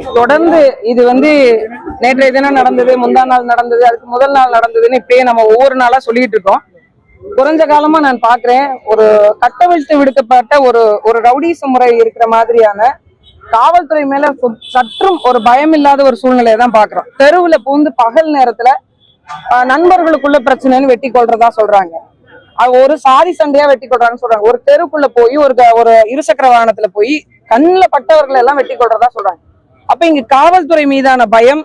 தொடர்ந்து இது நேற்றைய தினம் நடந்தது, முந்தா நாள் நடந்தது, அதுக்கு முதல் நாள் நடந்ததுன்னு இப்படியே நம்ம ஒவ்வொரு நாளா சொல்லிட்டு இருக்கோம். குறைஞ்ச காலமா நான் பாக்குறேன், ஒரு கட்டவிழ்த்து விடுக்கப்பட்ட ஒரு ரவுடிச முறை இருக்கிற மாதிரியான காவல்துறை மேல சற்றும் ஒரு பயம் இல்லாத ஒரு சூழ்நிலையை தான் பாக்குறோம். தெருவுல பூந்து பகல் நேரத்துல நண்பர்களுக்குள்ள பிரச்சனைன்னு வெட்டி கொள்றதா சொல்றாங்க. ஒரு சாதி சண்டையா வெட்டி கொள்றாங்கன்னு சொல்றாங்க. ஒரு தெருக்குள்ள போய் ஒரு இருசக்கர வாகனத்துல போய் கண்ணுல பட்டவர்களை எல்லாம் வெட்டி கொள்றதா சொல்றாங்க. அப்ப இங்க காவல்துறை மீதான பயம்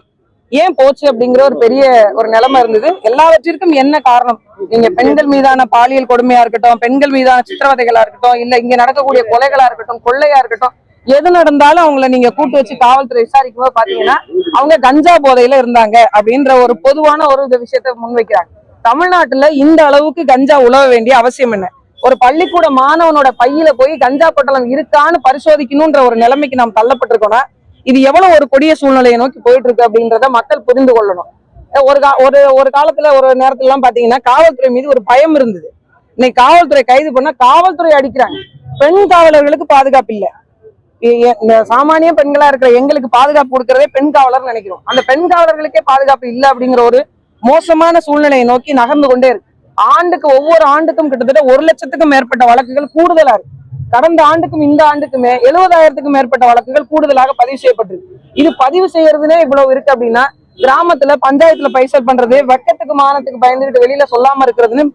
ஏன் போச்சு அப்படிங்கிற ஒரு பெரிய ஒரு நிலைமை இருந்தது. எல்லாவற்றிற்கும் என்ன காரணம்? நீங்க பெண்கள் மீதான பாலியல் கொடுமையா இருக்கட்டும், பெண்கள் மீதான சித்திரவதைகளா இருக்கட்டும், இல்ல இங்க நடக்கக்கூடிய கொலைகளா இருக்கட்டும், கொள்ளையா இருக்கட்டும், எது நடந்தாலும் அவங்கள நீங்க கூட்டு வச்சு காவல்துறை விசாரிக்கும் போது பாத்தீங்கன்னா அவங்க கஞ்சா போதையில இருந்தாங்க அப்படின்ற ஒரு பொதுவான ஒரு விஷயத்த முன்வைக்கிறாங்க. தமிழ்நாட்டுல இந்த அளவுக்கு கஞ்சா உழவ வேண்டிய அவசியம் என்ன? ஒரு பள்ளிக்கூட மாணவனோட பையில போய் கஞ்சா பொட்டலம் இருக்கான்னு பரிசோதிக்கணும்ன்ற ஒரு நிலைமைக்கு நாம் தள்ளப்பட்டிருக்கோம்னா இது எவ்வளவு ஒரு கொடிய சூழ்நிலையை நோக்கி போயிட்டு இருக்கு அப்படின்றத மக்கள் புரிந்து கொள்ளணும். ஒரு காலத்துல ஒரு நேரத்துல எல்லாம் பாத்தீங்கன்னா காவல்துறை மீது ஒரு பயம் இருந்தது. இன்னைக்கு காவல்துறை கைது பண்ணா காவல்துறை அடிக்கிறாங்க. பெண் காவலர்களுக்கு பாதுகாப்பு இல்ல. இந்த சாமானிய பெண்களா இருக்கிற எங்களுக்கு பாதுகாப்பு கொடுக்கறதே பெண் காவலர் நினைக்கிறோம். அந்த பெண் காவலர்களுக்கே பாதுகாப்பு இல்லை அப்படிங்கிற ஒரு மோசமான சூழ்நிலையை நோக்கி நகர்ந்து கொண்டே இருக்கு. ஒவ்வொரு ஆண்டுக்கும் கிட்டத்தட்ட 1 லட்சத்துக்கும் மேற்பட்ட வழக்குகள் கூடுதலா இருக்கு. கடந்த ஆண்டுக்கும் இந்த ஆண்டுக்குமே 70,000த்துக்கும் மேற்பட்ட வழக்குகள் கூடுதலாக பதிவு செய்யப்பட்டிருக்கு. இது பதிவு செய்யறதுனே இவ்வளவு இருக்கு அப்படின்னா, கிராமத்துல பஞ்சாயத்துல பைசல் பண்றது, வெக்கத்துக்கு மானத்துக்கு பயந்துகிட்டு வெளியில சொல்லாம இருக்கிறதுன்னு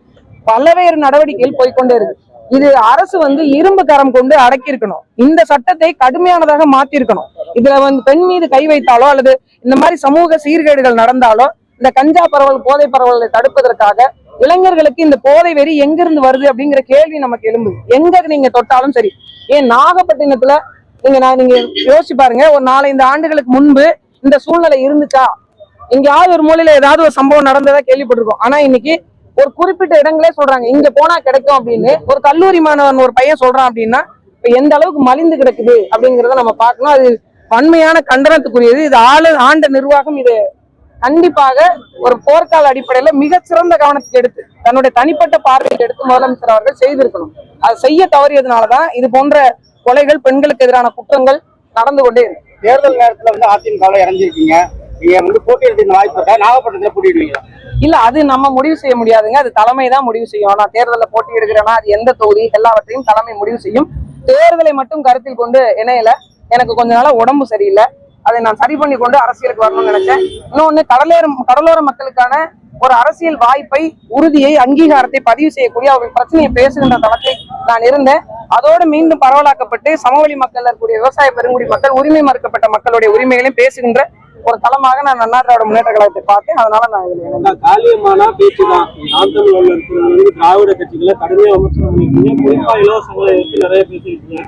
பல்வேறு நடவடிக்கைகள் போய்கொண்டே இருக்கு. இது அரசு இரும்பு கரம் கொண்டு அடக்கி இருக்கணும். இந்த சட்டத்தை கடுமையானதாக மாத்தி இருக்கணும். இதுல பெண் மீது கை வைத்தாலோ அல்லது இந்த மாதிரி சமூக சீர்கேடுகள் நடந்தாலோ இந்த கஞ்சா பரவல், போதை பரவலை தடுப்பதற்காக இளைஞர்களுக்கு இந்த போதை வெறி எங்கிருந்து வருது அப்படிங்கிற கேள்வி நமக்கு எழும்புது. எங்க நீங்க தொட்டாலும் சரி. ஏன் நாகப்பட்டினத்துல நீங்க யோசிச்சு பாருங்க, ஒரு 4-5 ஆண்டுகளுக்கு முன்பு இந்த சூழ்நிலை இருந்துச்சா? எங்கேயாவது ஒரு மூலையில ஏதாவது ஒரு சம்பவம் நடந்ததா கேள்விப்பட்டிருக்கோம். ஆனா இன்னைக்கு ஒரு குறிப்பிட்ட இடங்களே சொல்றாங்க இங்க போனா கிடைக்கும் அப்படின்னு. ஒரு கல்லூரி மாணவன் ஒரு பையன் சொல்றான் அப்படின்னா இப்ப எந்த அளவுக்கு மலிந்து கிடக்குது அப்படிங்கிறத நம்ம பார்க்கணும். அது வன்மையான கண்டனத்துக்குரியது. இது ஆண்ட நிர்வாகம் இது கண்டிப்பாக ஒரு போர்க்கால அடிப்படையில மிகச்சிறந்த கவனத்துக்கு எடுத்து தன்னுடைய தனிப்பட்ட பார்வையில் எடுத்து முதலமைச்சர் அவர்கள் செய்திருக்கணும். அது செய்ய தவறியதுனாலதான் இது போன்ற கொலைகள், பெண்களுக்கு எதிரான குற்றங்கள் நடந்து கொண்டே இருக்கு. தேர்தல் நேரத்துல அதிமுக இறங்கிருக்கீங்க, நீங்க போட்டியிட வாய்ப்பு நாகப்பட்டினத்துல போட்டிடுவீங்களா? இல்ல, அது நம்ம முடிவு செய்ய முடியாதுங்க. அது தலைமை தான் முடிவு செய்யும். நான் தேர்தலில் போட்டி எடுக்கிறேன்னா அது எந்த தொகுதி எல்லாவற்றையும் தலைமை முடிவு செய்யும். தேர்தலை மட்டும் கருத்தில் கொண்டு இணையல. எனக்கு கொஞ்ச நாளா உடம்பு சரியில்லை. அதை நான் சரி பண்ணி கொண்டு அரசியலுக்கு வரணும்னு நினைச்சேன். இன்னொன்னு, கடலோர மக்களுக்கான ஒரு அரசியல் வாய்ப்பை, உறுதியை, அங்கீகாரத்தை பதிவு செய்யக்கூடிய அவர்கள் பிரச்சனையை பேசுகின்ற தளத்தில் நான் இருந்தேன். அதோடு மீண்டும் பரவலாக்கப்பட்டு சமவெளி மக்கள் இருக்கக்கூடிய விவசாய பெருங்குடி மக்கள், உரிமை மறுக்கப்பட்ட மக்களுடைய உரிமைகளையும் பேசுகின்ற ஒரு தளமாக நான் அண்ணா திராவிட முன்னேற்ற கழகத்தை பார்த்தேன். அதனால நான் இதுல காலியமான பேச்சுதான் திராவிட கட்சிகளை கடுமையா விமர்சனம் பண்ணிருக்கீங்க. குறிப்பா இலவசங்களை நிறைய பேசிருக்கீங்க.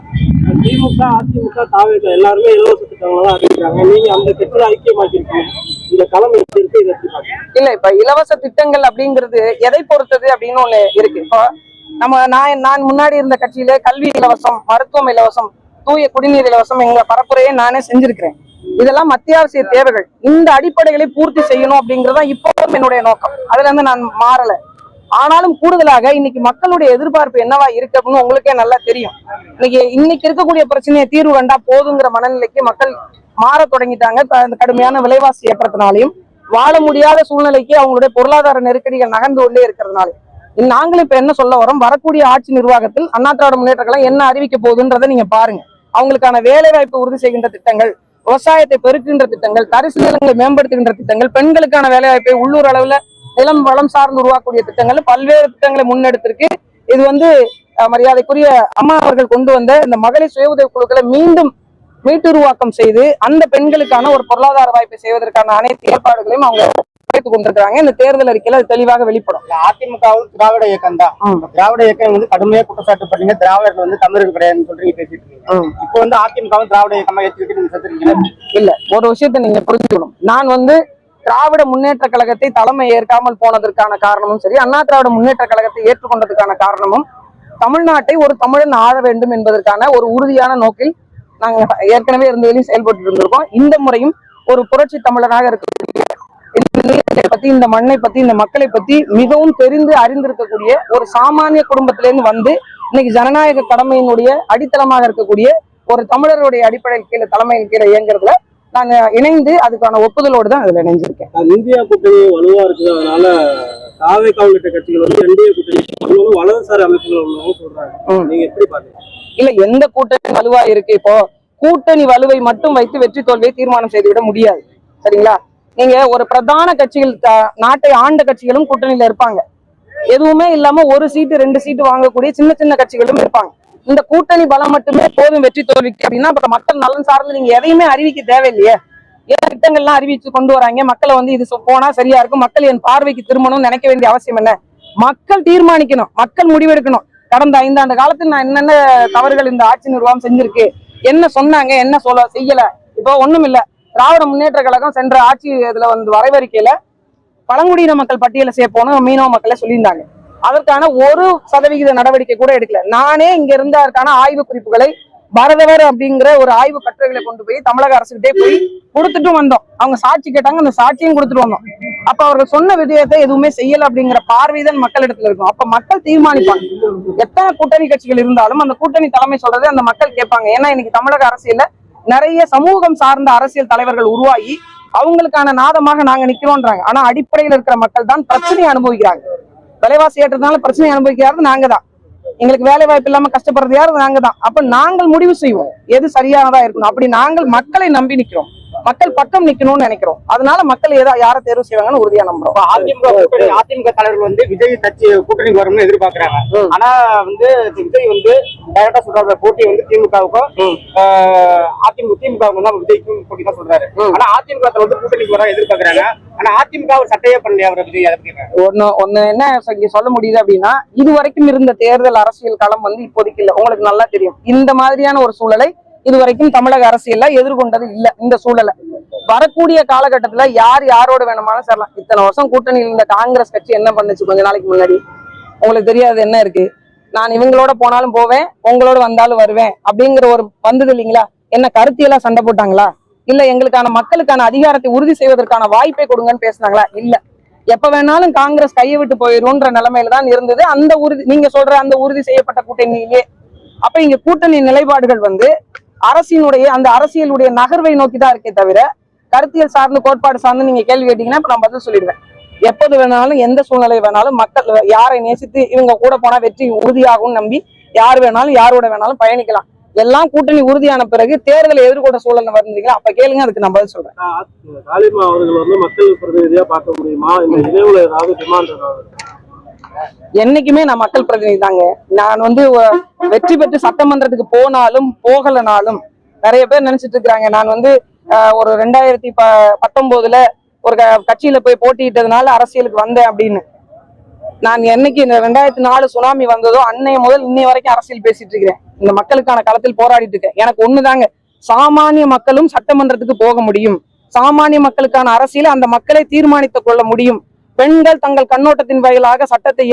திமுக, அதிமுக, தாவேக எல்லாருமே இலவச திட்டங்களை தான் அறிவிக்கிறாங்க. நீங்க அந்த கட்சியில ஐக்கியமாக்கிருக்கீங்க. இந்த களம் எப்படி இருக்கு, இதை எப்படி பாருங்க? இல்ல, இப்ப இலவச திட்டங்கள் அப்படிங்கிறது எதை பொறுத்தது அப்படின்னு ஒண்ணு இருக்கு. இப்போ நான் முன்னாடி இருந்த கட்சியில கல்வி இலவசம், மருத்துவம் இலவசம், தூய குடிநீர் இலவசம் எங்க பரப்புரையை நானே செஞ்சிருக்கிறேன். இதெல்லாம் அத்தியாவசிய தேவைகள். இந்த அடிப்படைகளை பூர்த்தி செய்யணும் அப்படிங்கறதா இப்போதும் என்னுடைய நோக்கம். அதுல இருந்து நான் மாறல. ஆனாலும் கூடுதலாக இன்னைக்கு மக்களுடைய எதிர்பார்ப்பு என்னவா இருக்கு அப்படின்னு உங்களுக்கே நல்லா தெரியும். இன்னைக்கு இருக்கக்கூடிய பிரச்சனையை தீர்வு கண்டா போதுங்கிற மனநிலைக்கு மக்கள் மாற தொடங்கிட்டாங்க. கடுமையான விலைவாசி ஏற்றத்தினாலையும் வாழ முடியாத சூழ்நிலைக்கு அவங்களுடைய பொருளாதார நெருக்கடிகள் நகர்ந்து கொண்டே இருக்கிறதுனால நாங்களும் இப்ப என்ன சொல்ல வரோம், வரக்கூடிய ஆட்சி நிர்வாகத்தில் அண்ணா திராவிட முன்னேற்ற கழகம் என்ன அறிவிக்க போகுதுன்றதை நீங்க பாருங்க. அவங்களுக்கான வேலை வாய்ப்பை உறுதி செய்கின்ற திட்டங்கள், விவசாயத்தை பெருக்குகின்ற திட்டங்கள், தரிசு நிலங்களை மேம்படுத்துகின்ற திட்டங்கள், பெண்களுக்கான வேலை வாய்ப்பை உள்ளூர் அளவுல நிலம் வளம் சார்ந்து உருவாக்கக்கூடிய திட்டங்கள், பல்வேறு திட்டங்களை முன்னெடுத்திருக்கு. இது மரியாதைக்குரிய அம்மா அவர்கள் கொண்டு வந்த இந்த மகளிர் சுய உதவி குழுக்களை மீண்டும் மீட்டுருவாக்கம் செய்து அந்த பெண்களுக்கான ஒரு பொருளாதார வாய்ப்பை செய்வதற்கான அனைத்து ஏற்பாடுகளையும் அவங்க வைத்துக் கொண்டிருக்கிறாங்க. இந்த தேர்தல் அறிக்கையில அது தெளிவாக வெளிப்படும். அதிமுகவும் திராவிட இயக்கம் தான். திராவிட இயக்கம் கடுமையா குற்றச்சாட்டு பண்ணீங்க. திராவிடர்கள் தமிழர்கள் கிடையாதுன்னு சொல்றீங்க, பேசிட்டு இருக்கீங்க. இப்போ அதிமுகவும் திராவிட இயக்கமா ஏற்றுக்கிட்டு இல்ல, ஒரு விஷயத்தை நீங்க புரிஞ்சுக்கணும். நான் திராவிட முன்னேற்ற கழகத்தை தலைமை ஏற்காமல் போனதற்கான காரணமும் சரி, அண்ணா திராவிட முன்னேற்ற கழகத்தை ஏற்றுக்கொண்டதற்கான காரணமும் தமிழ்நாட்டை ஒரு தமிழன் ஆள வேண்டும் என்பதற்கான ஒரு உறுதியான நோக்கில் நாங்க ஏற்கனவே இருந்ததிலையும் செயல்பட்டு இருந்திருக்கோம். இந்த முறையும் ஒரு புரட்சி தமிழனாக இருக்கக்கூடிய பத்தி, இந்த மண்ணை பத்தி, இந்த மக்களை பத்தி மிகவும் தெரிந்து அறிந்திருக்கக்கூடிய ஒரு சாமானிய குடும்பத்திலிருந்து இன்னைக்கு ஜனநாயக கடமையினுடைய அடித்தளமாக இருக்கக்கூடிய ஒரு தமிழருடைய அடிப்படையில் கீழே தலைமையின் கீழே இயங்குறதுல நான் இணைந்து அதுக்கான ஒப்புதலோடு தான் அதுல இணைஞ்சிருக்கேன். இந்தியா கூட்டணி வலுவா இருக்குது, அதனால தாவேகா உள்ளிட்ட கட்சிகள் வந்து என்டிஏ கூட்டணி இன்னும் வலதுசாரி அமைப்புகள் உள்ளவங்க சொல்றாங்க. நீங்க எப்படி பாக்குறீங்க? இல்ல, எந்த கூட்டணி வலுவா இருக்கு? இப்போ கூட்டணி வலுவை மட்டும் வைத்து வெற்றி தோல்வியை தீர்மானம் செய்துவிட முடியாது. சரிங்களா? நீங்க ஒரு பிரதான கட்சிகள், நாட்டை ஆண்ட கட்சிகளும் கூட்டணியில இருப்பாங்க. எதுவுமே இல்லாம ஒரு சீட்டு 2 சீட்டு வாங்கக்கூடிய சின்ன சின்ன கட்சிகளும் இருப்பாங்க. இந்த கூட்டணி பலம் மட்டுமே போதும் வெற்றி தோல்விக்கு அப்படின்னா அப்ப மக்கள் நலன் சார்ந்து நீங்க எதையுமே அறிவிக்க தேவையில்லையே. ஏன் திட்டங்கள்லாம் அறிவிச்சு கொண்டு வராங்க? மக்களை வந்து இது போனா சரியா இருக்கும், மக்கள் என் பார்வைக்கு திரும்பணும்னு நினைக்க வேண்டிய அவசியம் என்ன? மக்கள் தீர்மானிக்கணும், மக்கள் முடிவெடுக்கணும். கடந்த 5 ஆண்டு காலத்தில் நான் என்னென்ன தவறுகள் இந்த ஆட்சி நிர்வாகம் செஞ்சிருக்கு, என்ன சொன்னாங்க, என்ன செய்யல. இப்போ ஒண்ணும் இல்ல, திராவிட முன்னேற்ற கழகம் சென்ற ஆட்சி இதுல வந்து வரைவறிக்கையில பழங்குடியின மக்கள் பட்டியலை சேர்ப்போன்னு மீனவ மக்களை சொல்லியிருந்தாங்க. அதற்கான 1% நடவடிக்கை கூட எடுக்கல. நானே இங்க இருந்த அதற்கான ஆய்வு குறிப்புகளை பரதவர் அப்படிங்கிற ஒரு ஆய்வு கட்டுரைகளை கொண்டு போய் தமிழக அரசுகிட்டே போய் கொடுத்துட்டும் வந்தோம். அவங்க சாட்சி கேட்டாங்க, அந்த சாட்சியும் கொடுத்துட்டு வந்தோம். அப்ப அவர்கள் சொன்ன விடயத்தை எதுவுமே செய்யல அப்படிங்கிற பார்வைதான் மக்களிடத்துல இருக்கும். அப்ப மக்கள் தீர்மானிப்பாங்க. எத்தனை கூட்டணி கட்சிகள் இருந்தாலும் அந்த கூட்டணி தலைமை சொல்றதை அந்த மக்கள் கேட்பாங்க. ஏன்னா இன்னைக்கு தமிழக அரசியல்ல நிறைய சமூகம் சார்ந்த அரசியல் தலைவர்கள் உருவாகி அவங்களுக்கான நாதமாக நாங்க நிக்கிறோம்ன்றாங்க. ஆனா அடிப்படையில் இருக்கிற மக்கள் தான் பிரச்சனையை அனுபவிக்கிறாங்க. விலைவாசி ஏற்றதுனால பிரச்சனை அனுபவிக்கிறது நாங்க தான். எங்களுக்கு வேலை வாய்ப்பு இல்லாம கஷ்டப்படுறது யாரு? நாங்க தான். அப்ப நாங்கள் முடிவு செய்வோம் எது சரியானதா இருக்கணும். அப்படி நாங்கள் மக்களை நம்பி நிக்கிறோம், மக்கள் பக்கம் நிக்கணும்னு நினைக்கிறோம். அதனால மக்கள் யாரை தேர்வு செய்வாங்கன்னு உறுதியா நம்புறோம். அதிமுக தலைவர்கள் வந்து விஜய் கட்சி கூட்டணிக்கு வரும்னு எதிர்பார்க்கிறாங்க. ஆனா வந்து விஜய் வந்து டைரக்டா சொல்றாரு, போட்டி வந்து திமுகவுக்கும் திமுகவுக்கும் தான் விஜய்க்கும் போட்டி தான் சொல்றாரு. ஆனா அதிமுக வந்து கூட்டணிக்கு வர எதிர்பார்க்கிறாங்க. ஆனா அதிமுக ஒரு சட்டையே பண்ணலையா அவர் விஜய்? ஒண்ணு என்ன சொல்ல முடியுது அப்படின்னா, இதுவரைக்கும் இருந்த தேர்தல் அரசியல் களம் வந்து இப்போதைக்கு இல்ல. உங்களுக்கு நல்லா தெரியும், இந்த மாதிரியான ஒரு சூழலை இதுவரைக்கும் தமிழக அரசியல்ல எதிர்கொண்டது இல்ல. இந்த சூழலை வரக்கூடிய காலகட்டத்துல யார் யாரோட வேணுமாலும் சேரலாம். இத்தனை வருஷம் கூட்டணியில் இருந்த காங்கிரஸ் கட்சி என்ன பண்ணுச்சு கொஞ்ச நாளைக்கு முன்னாடி? உங்களுக்கு தெரியாது என்ன இருக்கு? நான் இவங்களோட போனாலும் போவேன், உங்களோட வந்தாலும் வருவேன் அப்படிங்கிற ஒரு வந்தது இல்லைங்களா? என்ன கருத்தியெல்லாம் சண்டை போட்டாங்களா? இல்ல எங்களுக்கான மக்களுக்கான அதிகாரத்தை உறுதி செய்வதற்கான வாய்ப்பை கொடுங்கன்னு பேசினாங்களா? இல்ல. எப்ப வேணாலும் காங்கிரஸ் கையை விட்டு போயிரும்ன்ற நிலைமையில தான் இருந்தது அந்த உறுதி. நீங்க சொல்ற அந்த உறுதி செய்யப்பட்ட கூட்டணியிலே அப்ப இங்க கூட்டணி நிலைப்பாடுகள் வந்து அந்த அரசியலுடைய நகர்வை நோக்கி தான் இருக்கே தவிர கருத்தியல் சார்ந்து கோட்பாடு சார்ந்து நீங்க கேள்வி கேட்டீங்கன்னா இப்ப நான் பதில் சொல்லிடுவேன். எப்போது வேணாலும் எந்த சூழ்நிலை வேணாலும் மக்கள் யாரை நேசித்து இவங்க கூட போனா வெற்றி உறுதியாகும் நம்பி யார் வேணாலும் யாரோட வேணாலும் பயணிக்கலாம். எல்லாம் கூட்டணி உறுதியான பிறகு தேர்தலை எதிர்கொண்ட சூழல் வந்தீங்களா அப்ப கேளுங்க, அதுக்கு நான் பதில் சொல்றேன். தாலிமா அவர்கள் வந்து மக்கள் பிரதிநிதியா பார்க்க முடியுமா? இந்த இடைவுல ஏதாவது டிமாண்ட் ஏதாவது? என்னைக்குமே நான் மக்கள் பிரதிநிதி தாங்க. நான் வந்து வெற்றி பெற்று சட்டமன்றத்துக்கு போனாலும் போகலனாலும் நிறைய பேர் நினைச்சிட்டு இருக்கிறாங்க நான் வந்து ஒரு 2019 ஒரு கட்சியில போய் போட்டியிட்டதுனால அரசியலுக்கு வந்தேன் அப்படின்னு. நான் என்னைக்கு இந்த 2004 சுனாமி வந்ததோ அன்னைய முதல் இன்னைய வரைக்கும் அரசியல் பேசிட்டு இருக்கிறேன். இந்த மக்களுக்கான களத்தில் போராடிட்டு இருக்கேன். எனக்கு ஒண்ணுதாங்க, சாமானிய மக்களும் சட்டமன்றத்துக்கு போக முடியும். சாமானிய மக்களுக்கான அரசியலை அந்த மக்களை தீர்மானித்துக் கொள்ள முடியும். பெண்கள் தங்கள் கண்ணோட்டத்தின் வாயிலாக சட்டத்தை